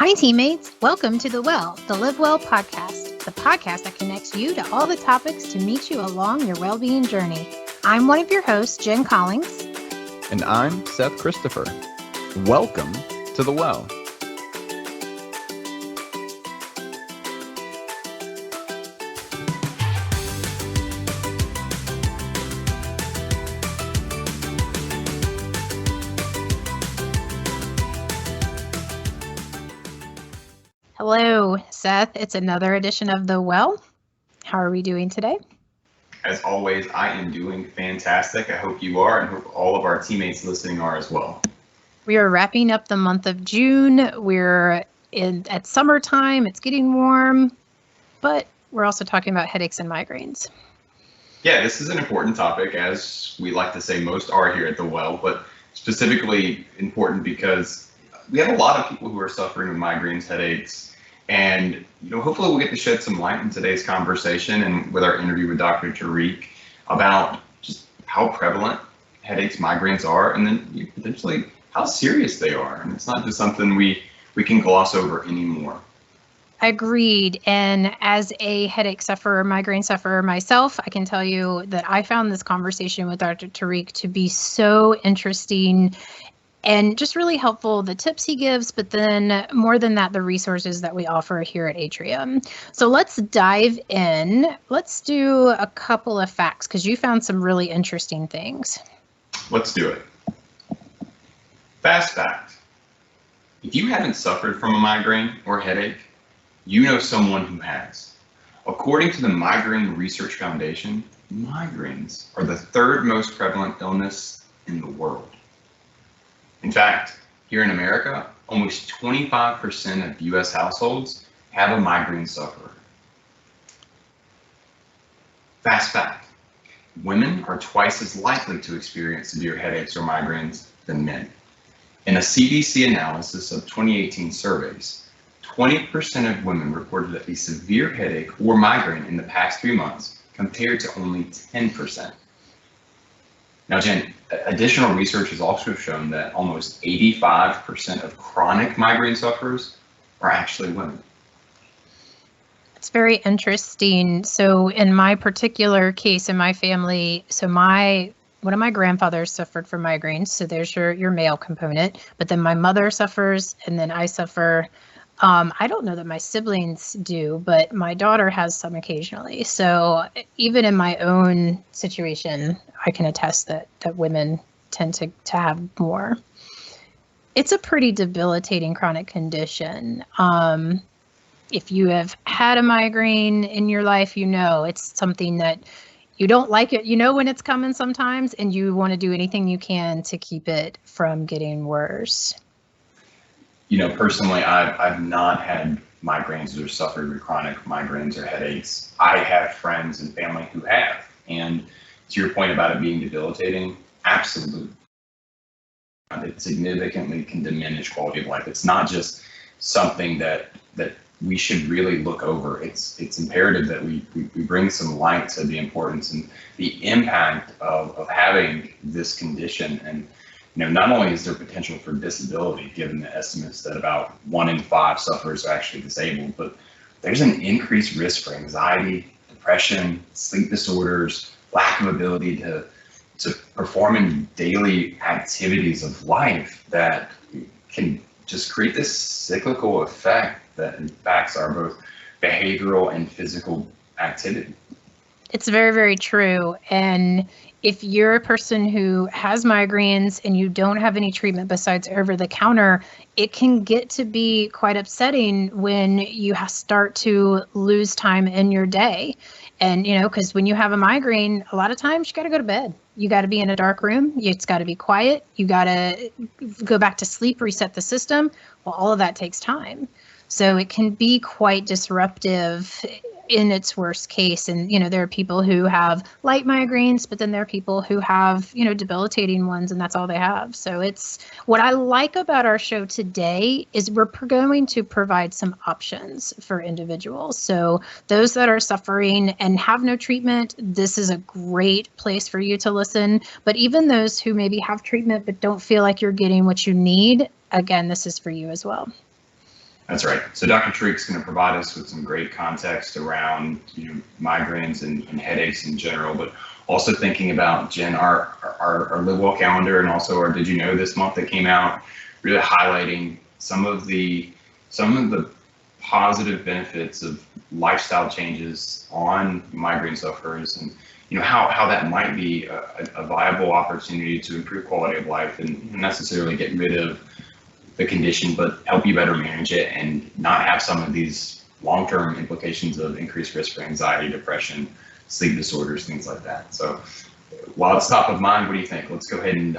Hi, teammates. Welcome to The Well, the Live Well podcast, the podcast that connects you to all the topics to meet you along your well-being journey. I'm one of your hosts, Jen Collins. And I'm Seth Christopher. Welcome to The Well. Hello, Seth. It's another edition of The Well. How are we doing today? As always, I am doing fantastic. I hope you are, and hope all of our teammates listening are as well. We are wrapping up the month of June. We're at summertime. It's getting warm, but we're also talking about headaches and migraines. Yeah, this is an important topic, as we like to say most are here at The Well, but specifically important because we have a lot of people who are suffering with migraines, headaches, and hopefully we'll get to shed some light in today's conversation and with our interview with Dr. Tariq about just how prevalent headaches, migraines are, and then potentially how serious they are. And it's not just something we can gloss over anymore. Agreed. And as a headache sufferer, migraine sufferer myself, I can tell you that I found this conversation with Dr. Tariq to be so interesting and just really helpful, the tips he gives, but then more than that, the resources that we offer here at Atrium. So let's dive in. Let's do a couple of facts because you found some really interesting things. Let's do it. Fast fact. If you haven't suffered from a migraine or headache, you know someone who has. According to the Migraine Research Foundation, migraines are the third most prevalent illness in the world. In fact, here in America, almost 25% of U.S. households have a migraine sufferer. Fast fact, women are twice as likely to experience severe headaches or migraines than men. In a CDC analysis of 2018 surveys, 20% of women reported a severe headache or migraine in the past 3 months, compared to only 10%. Now, Jen, additional research has also shown that almost 85% of chronic migraine sufferers are actually women. It's very interesting. So in my particular case in my family, one of my grandfathers suffered from migraines. So there's your male component, but then my mother suffers and then I suffer. I don't know that my siblings do, but my daughter has some occasionally. So even in my own situation, I can attest that women tend to have more. It's a pretty debilitating chronic condition. If you have had a migraine in your life, it's something that you don't like it. You know when it's coming sometimes, and you want to do anything you can to keep it from getting worse. Personally, I've not had migraines or suffered with chronic migraines or headaches. I have friends and family who have. And to your point about it being debilitating, absolutely. It significantly can diminish quality of life. It's not just something that we should really look over. It's imperative that we bring some light to the importance and the impact of having this condition. And not only is there potential for disability, given the estimates that about 1 in 5 sufferers are actually disabled, but there's an increased risk for anxiety, depression, sleep disorders, lack of ability to perform in daily activities of life that can just create this cyclical effect that impacts our both behavioral and physical activity. It's very, very true. And if you're a person who has migraines and you don't have any treatment besides over the counter, it can get to be quite upsetting when you start to lose time in your day. And, because when you have a migraine, a lot of times you got to go to bed. You got to be in a dark room. It's got to be quiet. You got to go back to sleep, reset the system. Well, all of that takes time. So it can be quite disruptive in its worst case. And, there are people who have light migraines, but then there are people who have, debilitating ones, and that's all they have. So it's what I like about our show today is we're going to provide some options for individuals. So those that are suffering and have no treatment, this is a great place for you to listen. But even those who maybe have treatment but don't feel like you're getting what you need, again, this is for you as well. That's right. So Dr. Tariq's going to provide us with some great context around migraines and headaches in general, but also thinking about, Jen, our Live Well calendar and also our Did You Know this month that came out, really highlighting some of the positive benefits of lifestyle changes on migraine sufferers, and how that might be a viable opportunity to improve quality of life and necessarily get rid of the condition, but help you better manage it and not have some of these long-term implications of increased risk for anxiety, depression, sleep disorders, things like that. So while it's top of mind, what do you think? Let's go ahead and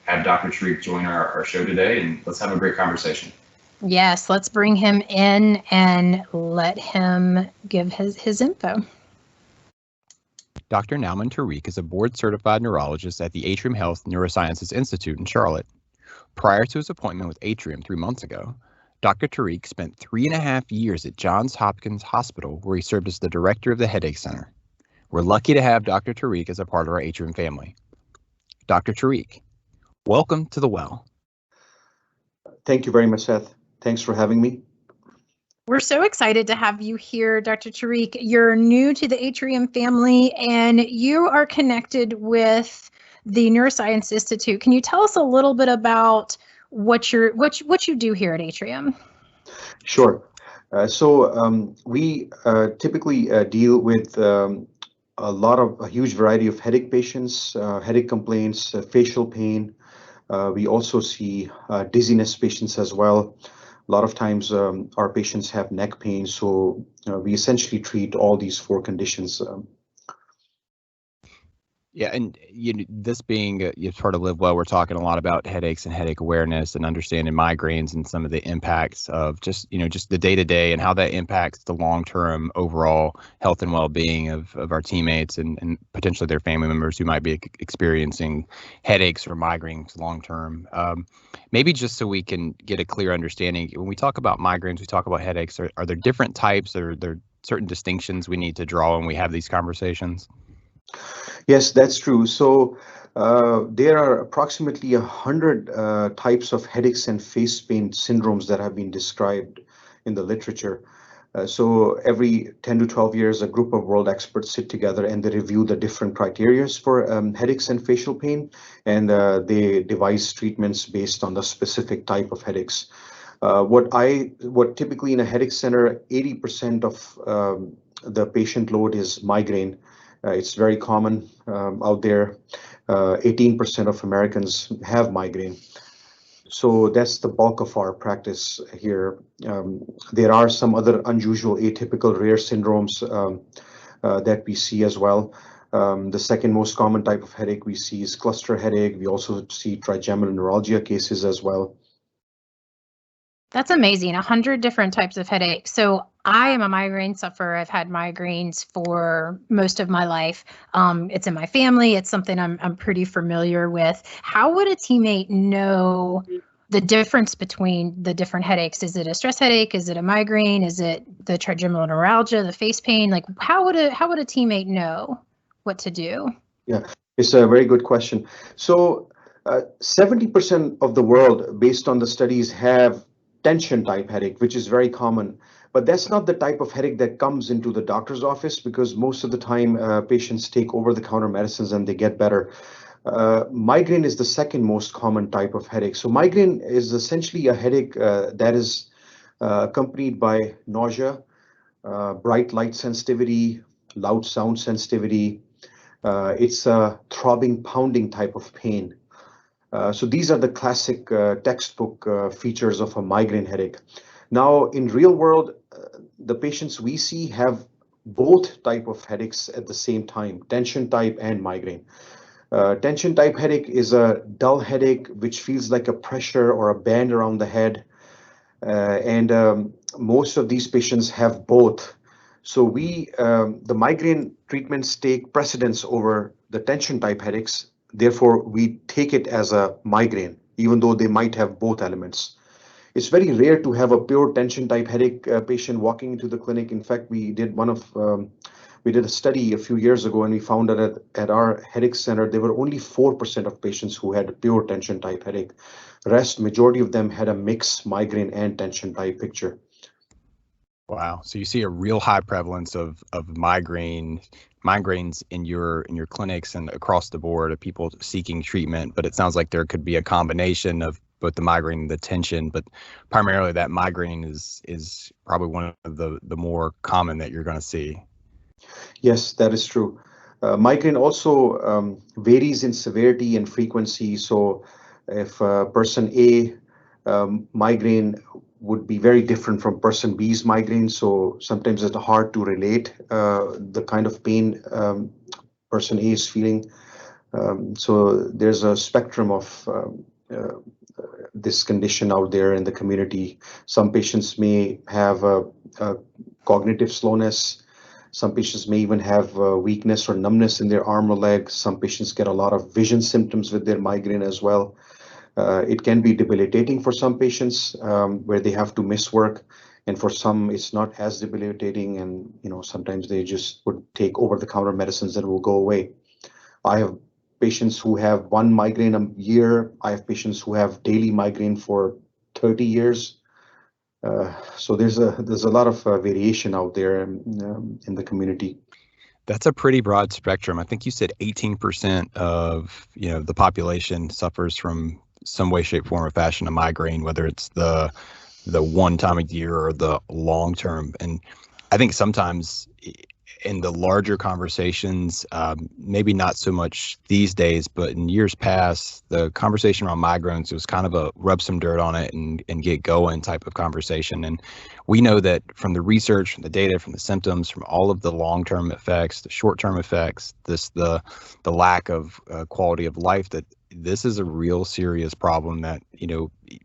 have Dr. Tariq join our show today, and let's have a great conversation. Yes, let's bring him in and let him give his info. Dr. Nauman Tariq is a board-certified neurologist at the Atrium Health Neurosciences Institute in Charlotte. Prior to his appointment with Atrium 3 months ago, Dr. Tariq spent 3.5 years at Johns Hopkins Hospital, where he served as the director of the Headache Center. We're lucky to have Dr. Tariq as a part of our Atrium family. Dr. Tariq, welcome to The Well. Thank you very much, Seth. Thanks for having me. We're so excited to have you here, Dr. Tariq. You're new to the Atrium family, and you are connected with the Neuroscience Institute. Can you tell us a little bit about what you do here at Atrium? Sure. We typically deal with a huge variety of headache patients, headache complaints, facial pain. We also see dizziness patients as well. A lot of times our patients have neck pain, so we essentially treat all these 4 conditions. Yeah, and this being part of Live Well, we're talking a lot about headaches and headache awareness and understanding migraines and some of the impacts of just the day-to-day and how that impacts the long-term overall health and well-being of our teammates and potentially their family members who might be experiencing headaches or migraines long-term. Maybe just so we can get a clear understanding, when we talk about migraines, we talk about headaches, are there different types, or are there certain distinctions we need to draw when we have these conversations? Yes, that's true. So there are approximately 100 types of headaches and face pain syndromes that have been described in the literature. So every 10 to 12 years, a group of world experts sit together and they review the different criteria for headaches and facial pain, and they devise treatments based on the specific type of headaches. What typically in a headache center, 80% of the patient load is migraine. It's very common out there. 18% of Americans have migraine. So that's the bulk of our practice here. There are some other unusual, atypical, rare syndromes that we see as well. The second most common type of headache we see is cluster headache. We also see trigeminal neuralgia cases as well. That's amazing. 100 different types of headaches. So I am a migraine sufferer. I've had migraines for most of my life. It's in my family. It's something I'm pretty familiar with. How would a teammate know the difference between the different headaches? Is it a stress headache? Is it a migraine? Is it the trigeminal neuralgia, the face pain? Like how would a teammate know what to do? Yeah, it's a very good question. So 70% of the world, based on the studies, have tension type headache, which is very common, but that's not the type of headache that comes into the doctor's office, because most of the time patients take over-the-counter medicines and they get better. Migraine is the second most common type of headache. So migraine is essentially a headache that is accompanied by nausea, bright light sensitivity, loud sound sensitivity. It's a throbbing, pounding type of pain. So these are the classic textbook features of a migraine headache. Now, in real world, the patients we see have both type of headaches at the same time, tension type and migraine. Tension type headache is a dull headache which feels like a pressure or a band around the head. And most of these patients have both. So the migraine treatments take precedence over the tension type headaches. Therefore, we take it as a migraine, even though they might have both elements. It's very rare to have a pure tension type headache patient walking into the clinic. In fact, we did one of We did a study a few years ago, and we found that at our headache center, there were only 4% of patients who had pure tension type headache. Majority of them had a mixed migraine and tension type picture. Wow. So you see a real high prevalence of migraines in your clinics and across the board of people seeking treatment, but it sounds like there could be a combination of both the migraine and the tension, but primarily that migraine is probably one of the more common that you're going to see. Yes, that is true. Migraine also varies in severity and frequency. So if person A migraine would be very different from person B's migraine. So sometimes it's hard to relate the kind of pain person A is feeling. So there's a spectrum of this condition out there in the community. Some patients may have a cognitive slowness. Some patients may even have weakness or numbness in their arm or leg. Some patients get a lot of vision symptoms with their migraine as well. It can be debilitating for some patients where they have to miss work, and for some it's not as debilitating, and sometimes they just would take over-the-counter medicines that will go away. I have patients who have one migraine a year. I have patients who have daily migraine for 30 years. So there's a lot of variation out there in the community. That's a pretty broad spectrum. I think you said 18% of the population suffers from some way, shape, form, or fashion of migraine, whether it's the one time a year or the long term. And I think sometimes in the larger conversations, maybe not so much these days, but in years past, the conversation around migraines was kind of a rub some dirt on it and get going type of conversation. And we know that from the research, from the data, from the symptoms, from all of the long-term effects, the short-term effects, the lack of quality of life, that this is a real serious problem that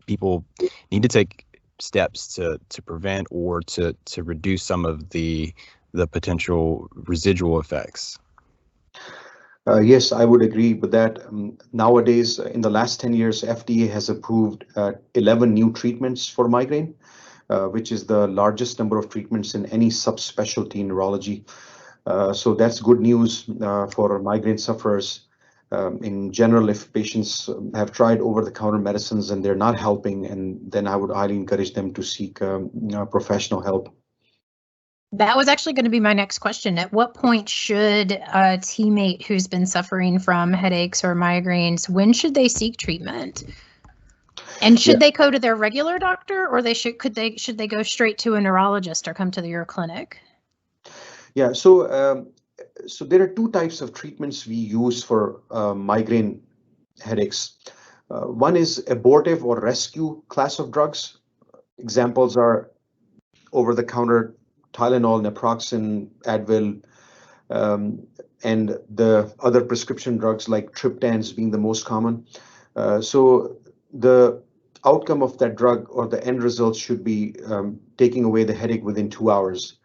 people need to take steps to prevent or to reduce some of the potential residual effects. Yes, I would agree with that. Nowadays, in the last 10 years, FDA has approved 11 new treatments for migraine, which is the largest number of treatments in any subspecialty in neurology. So that's good news for migraine sufferers. In general, if patients have tried over-the-counter medicines and they're not helping, and then I would highly encourage them to seek professional help. That was actually going to be my next question. At what point should a teammate who's been suffering from headaches or migraines, when should they seek treatment? And should they go to their regular doctor, or should they go straight to a neurologist or come to your clinic? Yeah, so there are two types of treatments we use for migraine headaches. One is abortive or rescue class of drugs. Examples are over-the-counter Tylenol, naproxen, Advil, and the other prescription drugs like triptans being the most common. So the outcome of that drug or the end result should be taking away the headache within 2 hours.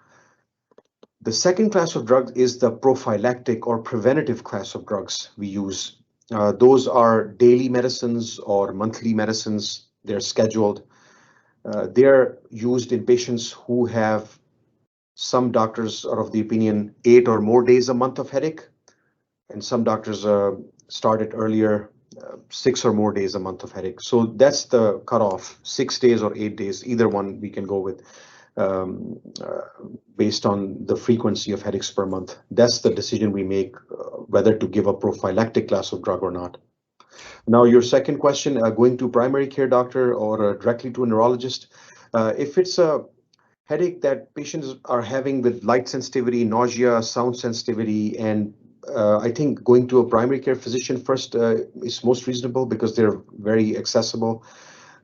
The second class of drugs is the prophylactic or preventative class of drugs we use. Those are daily medicines or monthly medicines. They're scheduled. They're used in patients who have, some doctors are of the opinion, 8 or more days a month of headache, and some doctors start it earlier, 6 or more days a month of headache. So that's the cutoff, 6 days or 8 days, either one we can go with based on the frequency of headaches per month. That's the decision we make, whether to give a prophylactic class of drug or not. Now, your second question, going to primary care doctor or directly to a neurologist, if it's a headache that patients are having with light sensitivity, nausea, sound sensitivity, and I think going to a primary care physician first is most reasonable because they're very accessible.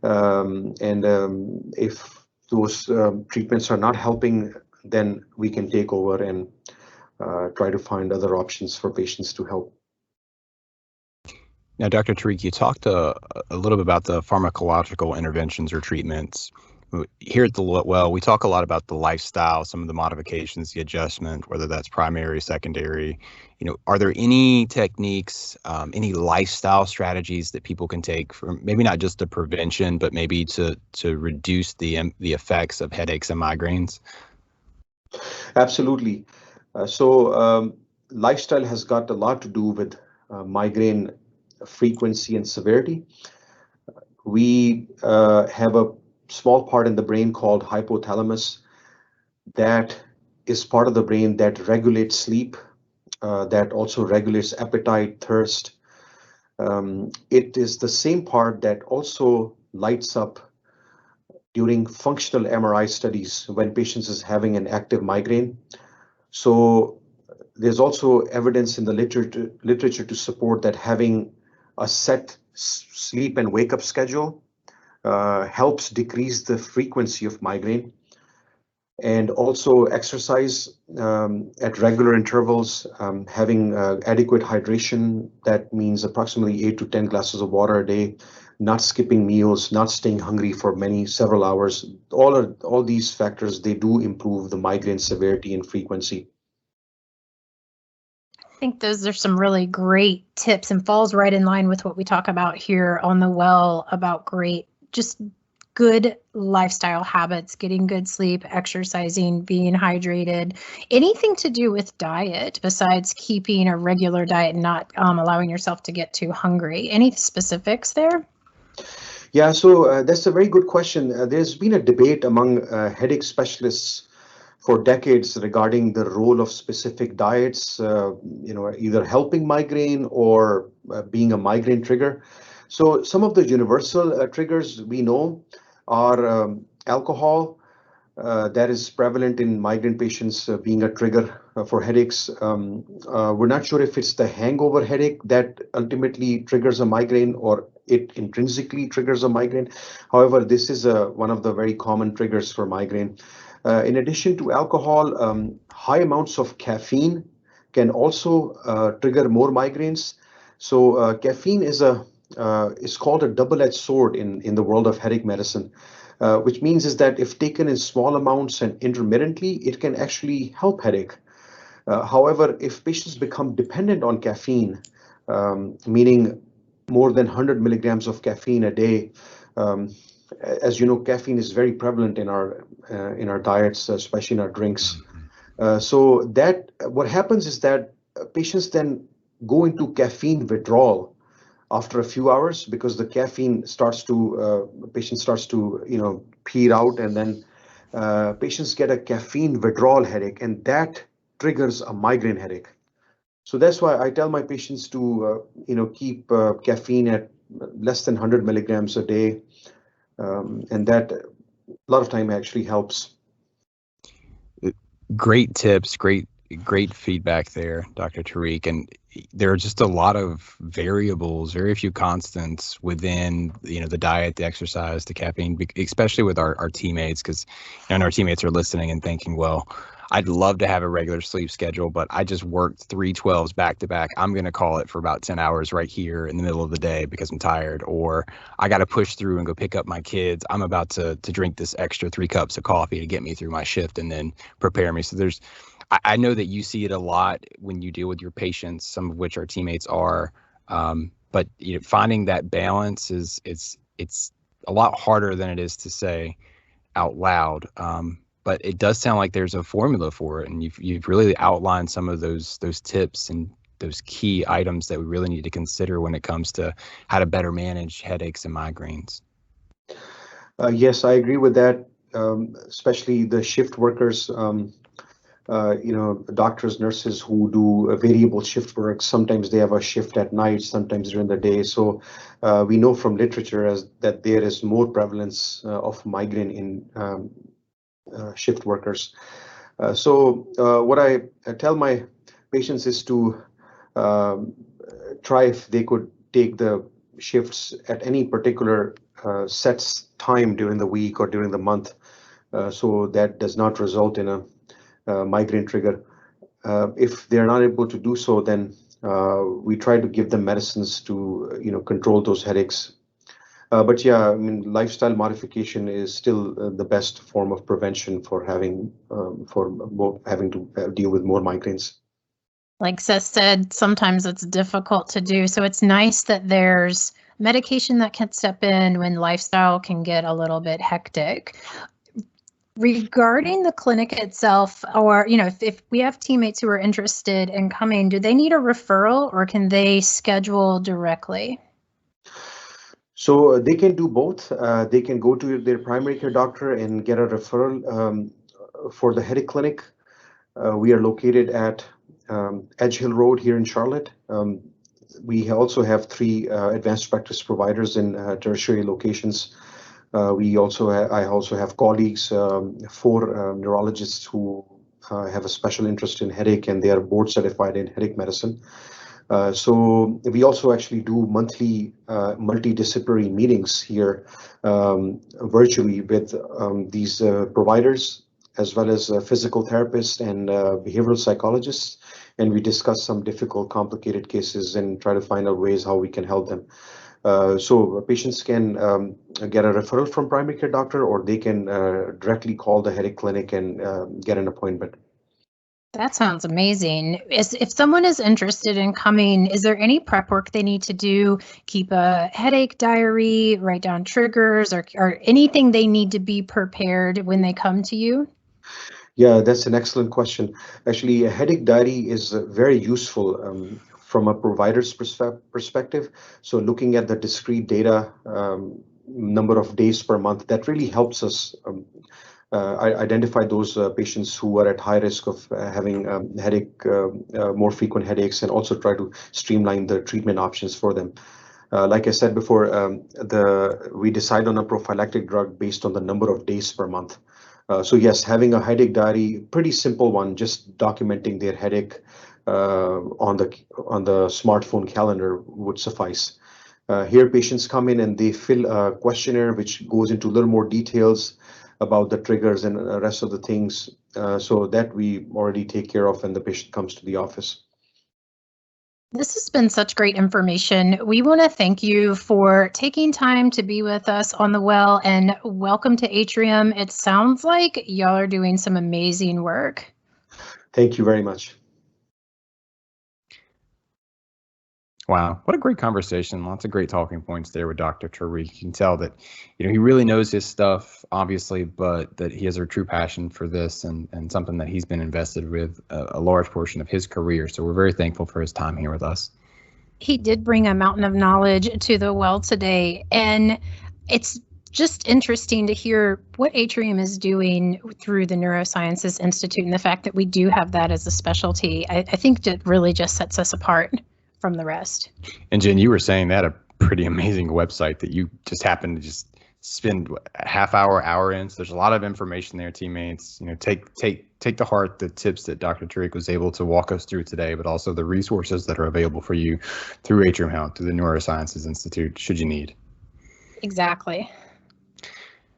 If those treatments are not helping, then we can take over and try to find other options for patients to help. Now, Dr. Tariq, you talked a little bit about the pharmacological interventions or treatments. Here at the Well, we talk a lot about the lifestyle, some of the modifications, the adjustment, whether that's primary, secondary. Are there any techniques, any lifestyle strategies that people can take for maybe not just the prevention, but maybe to reduce the effects of headaches and migraines? Absolutely. Lifestyle has got a lot to do with migraine frequency and severity. We have a small part in the brain called hypothalamus that is part of the brain that regulates sleep, that also regulates appetite, thirst. It is the same part that also lights up during functional MRI studies when patients is having an active migraine. So there's also evidence in the literature to support that having a set sleep and wake up schedule helps decrease the frequency of migraine. And also exercise at regular intervals, having adequate hydration. That means approximately 8 to 10 glasses of water a day, not skipping meals, not staying hungry for several hours. All these factors, they do improve the migraine severity and frequency. I think those are some really great tips and falls right in line with what we talk about here on the Well, about just good lifestyle habits, getting good sleep, exercising, being hydrated. Anything to do with diet besides keeping a regular diet and not allowing yourself to get too hungry? Any specifics there? Yeah, so that's a very good question. There's been a debate among headache specialists for decades regarding the role of specific diets, either helping migraine or being a migraine trigger. So some of the universal triggers we know are alcohol, that is prevalent in migraine patients being a trigger for headaches. We're not sure if it's the hangover headache that ultimately triggers a migraine or it intrinsically triggers a migraine. However, this is one of the very common triggers for migraine. In addition to alcohol, high amounts of caffeine can also trigger more migraines. So caffeine is called a double-edged sword in the world of headache medicine, which means is that if taken in small amounts and intermittently, it can actually help headache. However, if patients become dependent on caffeine, meaning more than 100 milligrams of caffeine a day, as you know, caffeine is very prevalent in our diets, especially in our drinks. So that what happens is that patients then go into caffeine withdrawal after a few hours because the caffeine patient starts to peter out, and then patients get a caffeine withdrawal headache, and that triggers a migraine headache. So that's why I tell my patients to keep caffeine at less than 100 milligrams a day, and that a lot of time actually helps. Great tips, great feedback there, Dr. Tariq. And there are just a lot of variables, very few constants within the diet, the exercise, the caffeine, especially with our teammates, because our teammates are listening and thinking, well, I'd love to have a regular sleep schedule, but I just worked 3 12s back to back. I'm going to call it for about 10 hours right here in the middle of the day because I'm tired, or I got to push through and go pick up my kids. I'm about to drink this extra 3 cups of coffee to get me through my shift and then prepare me. So I know that you see it a lot when you deal with your patients, some of which our teammates are, but finding that balance it's a lot harder than it is to say out loud. But it does sound like there's a formula for it, and you've really outlined some of those tips and those key items that we really need to consider when it comes to how to better manage headaches and migraines. Yes, I agree with that, especially the shift workers, doctors, nurses who do variable shift work. Sometimes they have a shift at night, sometimes during the day. So we know from literature that there is more prevalence of migraine in shift workers. So what I tell my patients is to try if they could take the shifts at any particular set time during the week or during the month, so that does not result in a migraine trigger. If they're not able to do so, then we try to give them medicines to control those headaches. But yeah, I mean, lifestyle modification is still the best form of prevention for having to deal with more migraines. Like Seth said, sometimes it's difficult to do. So it's nice that there's medication that can step in when lifestyle can get a little bit hectic. Regarding the clinic itself, or if we have teammates who are interested in coming, do they need a referral or can they schedule directly? So they can do both. They can go to their primary care doctor and get a referral for the headache clinic. We are located at Edge Hill Road here in Charlotte. We also have 3 advanced practice providers in tertiary locations. I also have colleagues, 4 neurologists who have a special interest in headache, and they are board certified in headache medicine. So we also actually do monthly multidisciplinary meetings here virtually with these providers, as well as physical therapists and behavioral psychologists. And we discuss some difficult, complicated cases and try to find out ways how we can help them. So patients can get a referral from primary care doctor, or they can directly call the headache clinic and get an appointment. That sounds amazing. If someone is interested in coming, is there any prep work they need to do? Keep a headache diary, write down triggers, or anything they need to be prepared when they come to you? Yeah, that's an excellent question. Actually, a headache diary is very useful from a provider's perspective. So looking at the discrete data, number of days per month, that really helps us identify those patients who are at high risk of having more frequent headaches, and also try to streamline the treatment options for them. Like I said before, we decide on a prophylactic drug based on the number of days per month. So yes, having a headache diary, pretty simple one, just documenting their headache on the smartphone calendar would suffice. Here, patients come in and they fill a questionnaire which goes into a little more details about the triggers and the rest of the things, so that we already take care of when the patient comes to the office. This has been such great information. We want to thank you for taking time to be with us on The Well, and welcome to Atrium. It sounds like y'all are doing some amazing work. Thank you very much. Wow, what a great conversation. Lots of great talking points there with Dr. Tariq. You can tell that, he really knows his stuff, obviously, but that he has a true passion for this and something that he's been invested with a large portion of his career. So we're very thankful for his time here with us. He did bring a mountain of knowledge to The Well today, and it's just interesting to hear what Atrium is doing through the Neurosciences Institute, and the fact that we do have that as a specialty. I think that really just sets us apart from the rest. And Jen, you were saying that a pretty amazing website that you just happened to just spend a half hour in. So there's a lot of information there, teammates. Take to heart the tips that Dr. Tariq was able to walk us through today, but also the resources that are available for you through Atrium Health, through the Neurosciences Institute, should you need. Exactly.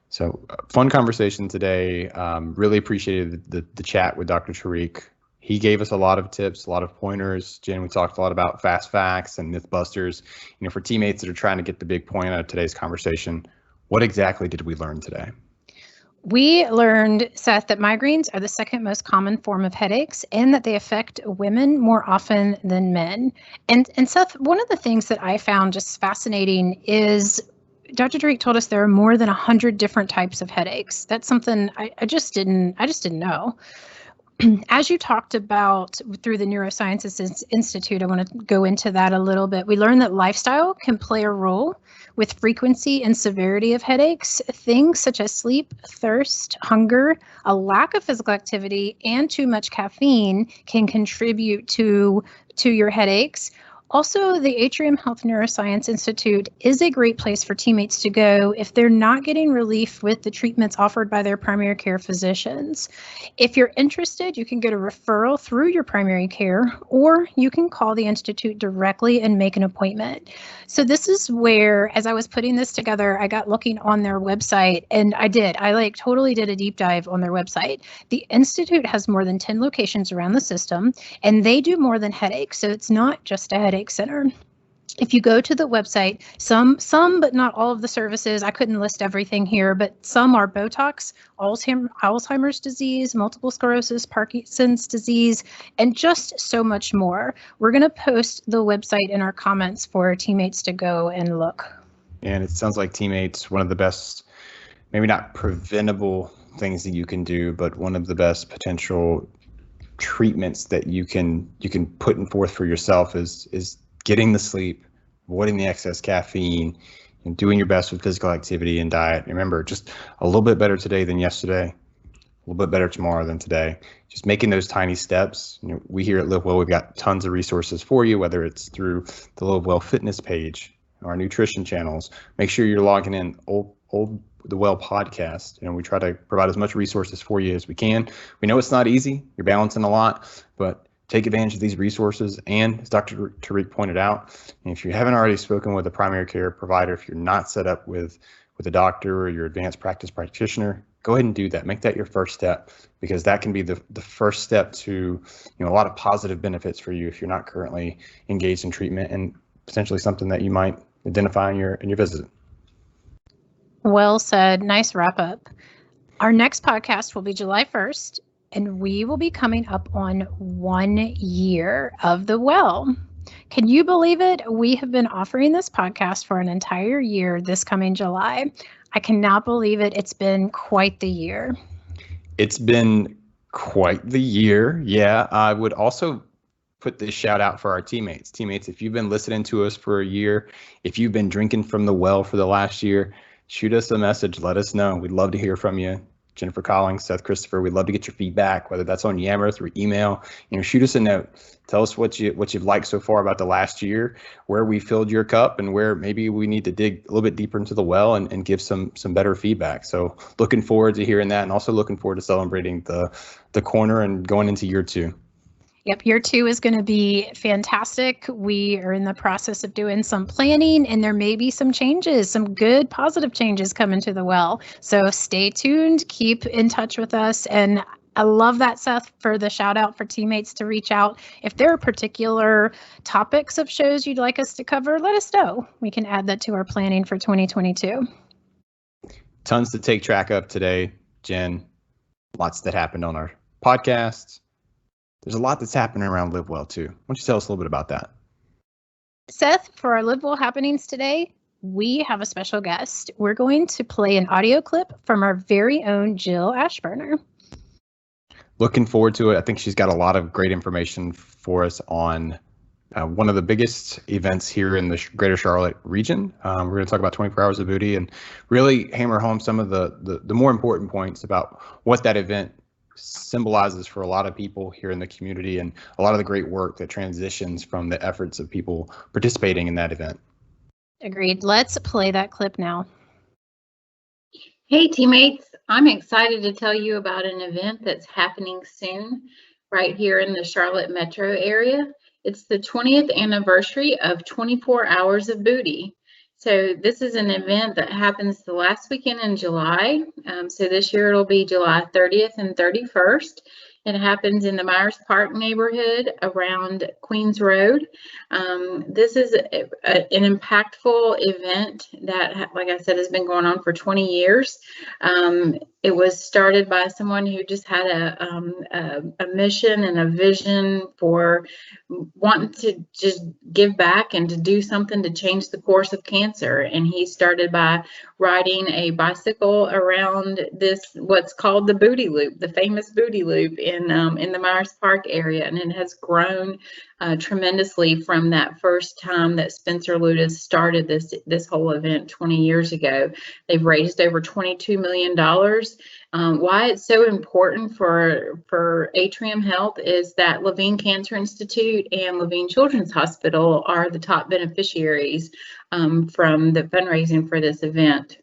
So fun conversation today. Really appreciated the chat with Dr. Tariq. He gave us a lot of tips, a lot of pointers. Jen, we talked a lot about fast facts and mythbusters. For teammates that are trying to get the big point out of today's conversation, what exactly did we learn today? We learned, Seth, that migraines are the second most common form of headaches, and that they affect women more often than men. And Seth, one of the things that I found just fascinating is Dr. Tariq told us there are more than 100 different types of headaches. That's something I just didn't know. As you talked about through the Neurosciences Institute, I want to go into that a little bit. We learned that lifestyle can play a role with frequency and severity of headaches. Things such as sleep, thirst, hunger, a lack of physical activity, and too much caffeine can contribute to your headaches. Also, the Atrium Health Neurosciences Institute is a great place for teammates to go if they're not getting relief with the treatments offered by their primary care physicians. If you're interested, you can get a referral through your primary care, or you can call the Institute directly and make an appointment. So this is where, as I was putting this together, I got looking on their website, and I totally did a deep dive on their website. The Institute has more than 10 locations around the system, and they do more than headaches. So it's not just a headache center. If you go to the website, some but not all of the services, I couldn't list everything here, but some are Botox, Alzheimer's disease, multiple sclerosis, Parkinson's disease, and just so much more. We're going to post the website in our comments for teammates to go and look. And it sounds like teammates, one of the best, maybe not preventable things that you can do, but one of the best potential treatments that you can put forth for yourself is getting the sleep, avoiding the excess caffeine, and doing your best with physical activity and diet. Remember, just a little bit better today than yesterday, a little bit better tomorrow than today. Just making those tiny steps. We here at Live Well, we've got tons of resources for you, whether it's through the Live Well fitness page, our nutrition channels. Make sure you're logging in the Well podcast. We try to provide as much resources for you as we can. We know it's not easy. You're balancing a lot, but take advantage of these resources. And as Dr. Tariq pointed out, if you haven't already spoken with a primary care provider, if you're not set up with a doctor or your advanced practice practitioner, go ahead and do that. Make that your first step, because that can be the first step to a lot of positive benefits for you if you're not currently engaged in treatment, and potentially something that you might identify in your visit. Well said. Nice wrap up. Our next podcast will be July 1st, and we will be coming up on 1 year of the Well. Can you believe it? We have been offering this podcast for an entire year this coming July. I cannot believe it. It's been quite the year. It's been quite the year. Yeah, I would also put this shout out for our teammates. Teammates, if you've been listening to us for a year, if you've been drinking from the well for the last year, shoot us a message. Let us know. We'd love to hear from you. Jennifer Collins, Seth Christopher, we'd love to get your feedback, whether that's on Yammer, through email. Shoot us a note. Tell us what you've liked so far about the last year, where we filled your cup, and where maybe we need to dig a little bit deeper into the well and give some better feedback. So looking forward to hearing that, and also looking forward to celebrating the corner and going into year 2. Yep, year 2 is going to be fantastic. We are in the process of doing some planning, and there may be some changes, some good positive changes coming to the well. So stay tuned, keep in touch with us. And I love that, Seth, for the shout out for teammates to reach out. If there are particular topics of shows you'd like us to cover, let us know. We can add that to our planning for 2022. Tons to take track of today, Jen. Lots that happened on our podcast. There's a lot that's happening around Live Well too. Why don't you tell us a little bit about that? Seth, for our Live Well happenings today, we have a special guest. We're going to play an audio clip from our very own Jill Ashburner. Looking forward to it. I think she's got a lot of great information for us on one of the biggest events here in the greater Charlotte region. We're going to talk about 24 Hours of Booty and really hammer home some of the more important points about what that event symbolizes for a lot of people here in the community, and a lot of the great work that transitions from the efforts of people participating in that event. Agreed. Let's play that clip now. Hey teammates, I'm excited to tell you about an event that's happening soon right here in the Charlotte metro area. It's the 20th anniversary of 24 Hours of Booty. So this is an event that happens the last weekend in July. So this year it'll be July 30th and 31st. It happens in the Myers Park neighborhood around Queens Road. This is an impactful event that, like I said, has been going on for 20 years. It was started by someone who just had a mission and a vision for wanting to just give back and to do something to change the course of cancer. And he started by riding a bicycle around this, what's called the Booty Loop, the famous Booty Loop in the Myers Park area. And it has grown tremendously from that first time that Spencer Luda started this whole event 20 years ago. They've raised over $22 million. Why it's so important for Atrium Health is that Levine Cancer Institute and Levine Children's Hospital are the top beneficiaries from the fundraising for this event.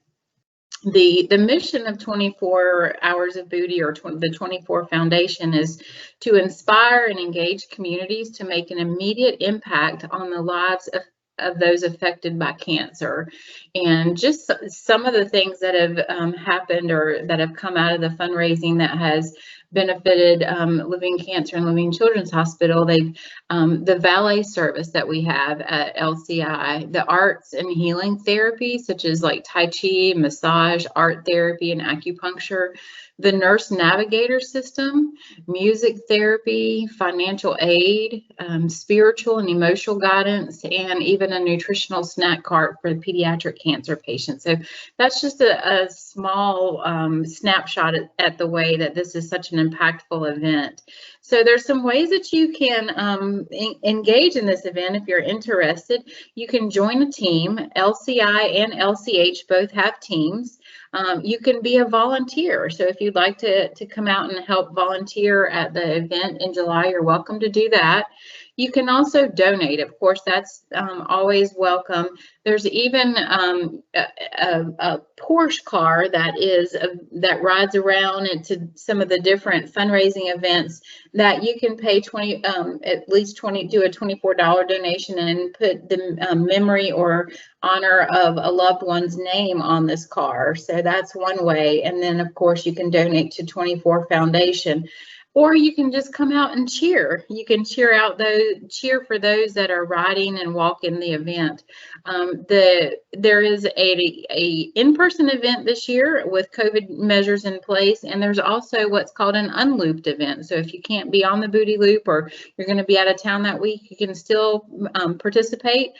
The mission of 24 Hours of Booty, or the 24 Foundation, is to inspire and engage communities to make an immediate impact on the lives of those affected by cancer. And just some of the things that have happened or that have come out of the fundraising that has benefited Living Cancer and Living Children's Hospital. They've the valet service that we have at LCI, the arts and healing therapy, such as like Tai Chi, massage, art therapy, and acupuncture, the nurse navigator system, music therapy, financial aid, spiritual and emotional guidance, and even a nutritional snack cart for the pediatric cancer patients. So that's just a small snapshot at the way that this is such an impactful event. So there's some ways that you can engage in this event if you're interested. You can join a team. LCI and LCH both have teams. You can be a volunteer. So if you'd like to come out and help volunteer at the event in July, you're welcome to do that. You can also donate. Of course, that's always welcome. There's even a Porsche car that rides around into some of the different fundraising events that you can pay at least do a $24 donation and put the memory or honor of a loved one's name on this car. So that's one way. And then, of course, you can donate to 24 Foundation. Or you can just come out and cheer. You can cheer for those that are riding and walking the event. There is a in-person event this year with COVID measures in place, and there's also what's called an unlooped event. So if you can't be on the Booty Loop or you're going to be out of town that week, you can still participate.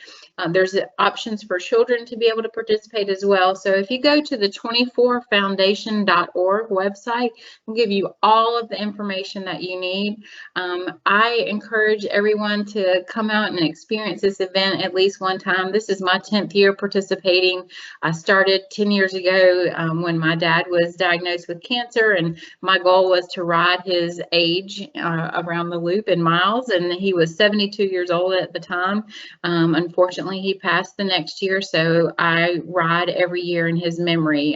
There's options for children to be able to participate as well. So if you go to the 24foundation.org website, we'll give you all of the information that you need. I encourage everyone to come out and experience this event at least one time. This is my 10th year participating. I started 10 years ago when my dad was diagnosed with cancer, and my goal was to ride his age around the loop in miles, and he was 72 years old at the time. Unfortunately, he passed the next year, so I ride every year in his memory.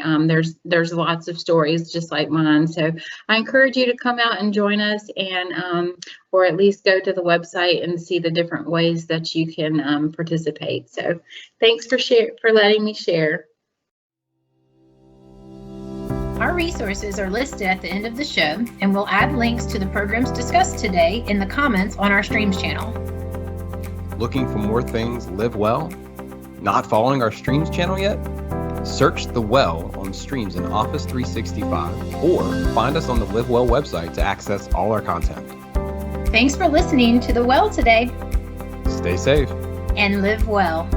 There's lots of stories just like mine, so I encourage you to come out and join us, and or at least go to the website and see the different ways that you can participate. So thanks for letting me share. Our resources are listed at the end of the show, and we'll add links to the programs discussed today in the comments on our Streams channel. Looking for more things Live Well? Not following our Streams channel yet? Search The Well on Streams in Office 365 or find us on the Live Well website to access all our content. Thanks for listening to The Well today. Stay safe and live well.